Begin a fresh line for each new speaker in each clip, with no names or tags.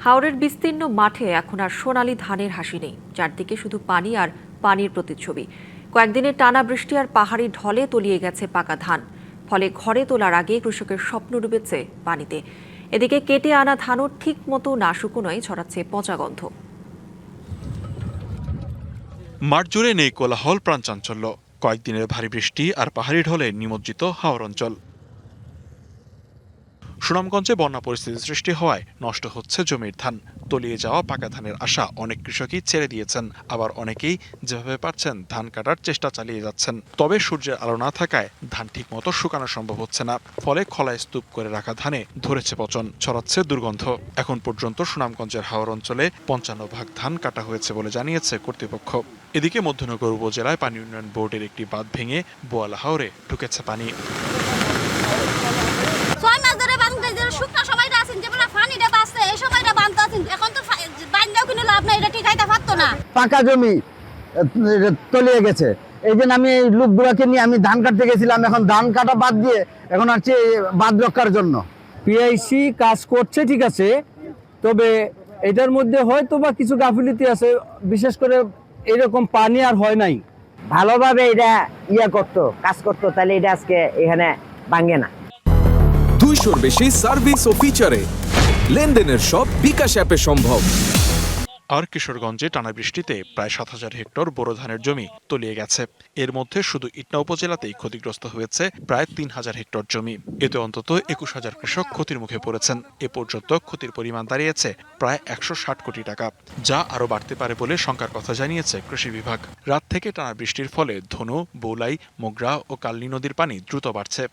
হাওরের বিস্তীর্ণ মাঠে এখন আর সোনালী ধানের হাসি নেই। চারদিকে শুধু পানি আর পানির প্রতিচ্ছবি। কয়েকদিনের টানা বৃষ্টি আর পাহাড়ি ঢলে তলিয়ে গেছে পাকা ধান। ফলে ঘরে তোলার আগে কৃষকের স্বপ্ন ডুবেছে পানিতে। এদিকে কেটে আনা ধানও ঠিক মতো না শুকনোয় ছড়াচ্ছে পচা গন্ধ।
মাঠ জুড়ে নেই কোলাহল, প্রাণচাঞ্চল্য। কয়েকদিনের ভারী বৃষ্টি আর পাহাড়ি ঢলে নিমজ্জিত হাওর অঞ্চল। সুনামগঞ্জে বন্যা পরিস্থিতি সৃষ্টি হওয়ায় নষ্ট হচ্ছে জমির ধান। তলিয়ে যাওয়া পাকা ধানের আশা অনেক কৃষকই ছেড়ে দিয়েছেন, আবার অনেকেই যেভাবে পারছেন ধান কাটার চেষ্টা চালিয়ে যাচ্ছেন। তবে সূর্যের আলো না থাকায় ধান ঠিকমতো শুকানো সম্ভব হচ্ছে না। ফলে খলায় স্তূপ করে রাখা ধানে ধরেছে পচন, ছড়াচ্ছে দুর্গন্ধ। এখন পর্যন্ত সুনামগঞ্জের হাওর অঞ্চলে ৫৫ ভাগ ধান কাটা হয়েছে বলে জানিয়েছে কর্তৃপক্ষ। এদিকে মধ্যনগর উপজেলায় পানি উন্নয়ন বোর্ডের একটি বাঁধ ভেঙে বোয়ালা হাওরে ঢুকেছে পানি।
পাকা জমি তলিয়ে গেছে। এই জন্য আমি এই লোকগুলোকে নিয়ে আমি ধান কাটতে গেছিলাম। এখন ধান কাটা বাদ দিয়ে এখন আসছে বাঁধ রক্ষার জন্য।
পিআইসি কাজ করছে ঠিক আছে, তবে এটার মধ্যে হয়তো বা কিছু গাফিলতি আছে, বিশেষ করে এরকম পানি আর হয় নাই।
ভালোভাবে এটা কাজ করতো, তাহলে এটা আজকে এখানে ভাঙে না।
200-র বেশি সার্ভিস ও ফিচারে লেনদেনের সব বিকাশ অ্যাপে সম্ভব।
আর কিশোরগঞ্জে টানা বৃষ্টিতে প্রায় ৭,০০০ হেক্টর বোরো ধানের জমি তলিয়ে গেছে। এর মধ্যে শুধু ইটনা উপজেলাতেই ক্ষতিগ্রস্ত হয়েছে প্রায় ৩,০০০ হেক্টর জমি। এতে অন্তত ২১,০০০ কৃষক ক্ষতির মুখে পড়েছেন। এ পর্যন্ত ক্ষতির পরিমাণ দাঁড়িয়েছে প্রায় ১৬০ কোটি টাকা, যা আরও বাড়তে পারে বলে শঙ্কার কথা জানিয়েছে কৃষি বিভাগ। রাত থেকে টানা বৃষ্টির ফলে ধনু, বৌলাই, মোগরা ও কালনী নদীর পানি দ্রুত বাড়ছে।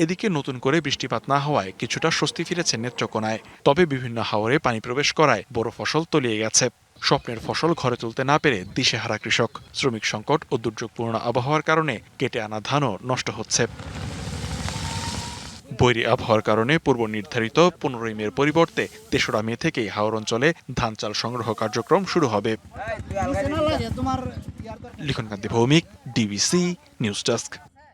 এদিকে নতুন করে বৃষ্টিপাত না হওয়ায় কিছুটা স্বস্তি ফিরেছে নেত্রকোনায়। তবে বিভিন্ন হাওরে পানি প্রবেশ করায় বড় ফসল তলিয়ে গেছে। স্বপ্নের ফসল ঘরে তুলতে না পেরে দিশেহারা কৃষক। শ্রমিক সংকট ও দুর্যোগপূর্ণ আবহাওয়ার কারণে কেটে আনা ধানও নষ্ট হচ্ছে। বৈরী আবহাওয়ার কারণে পূর্ব নির্ধারিত ১৫ মের পরিবর্তে ৩রা মে থেকেই হাওর অঞ্চলে ধান চাল সংগ্রহ কার্যক্রম শুরু হবে। লিখনকান্তি ভৌমিক, ডিবিসি নিউজ ডেস্ক।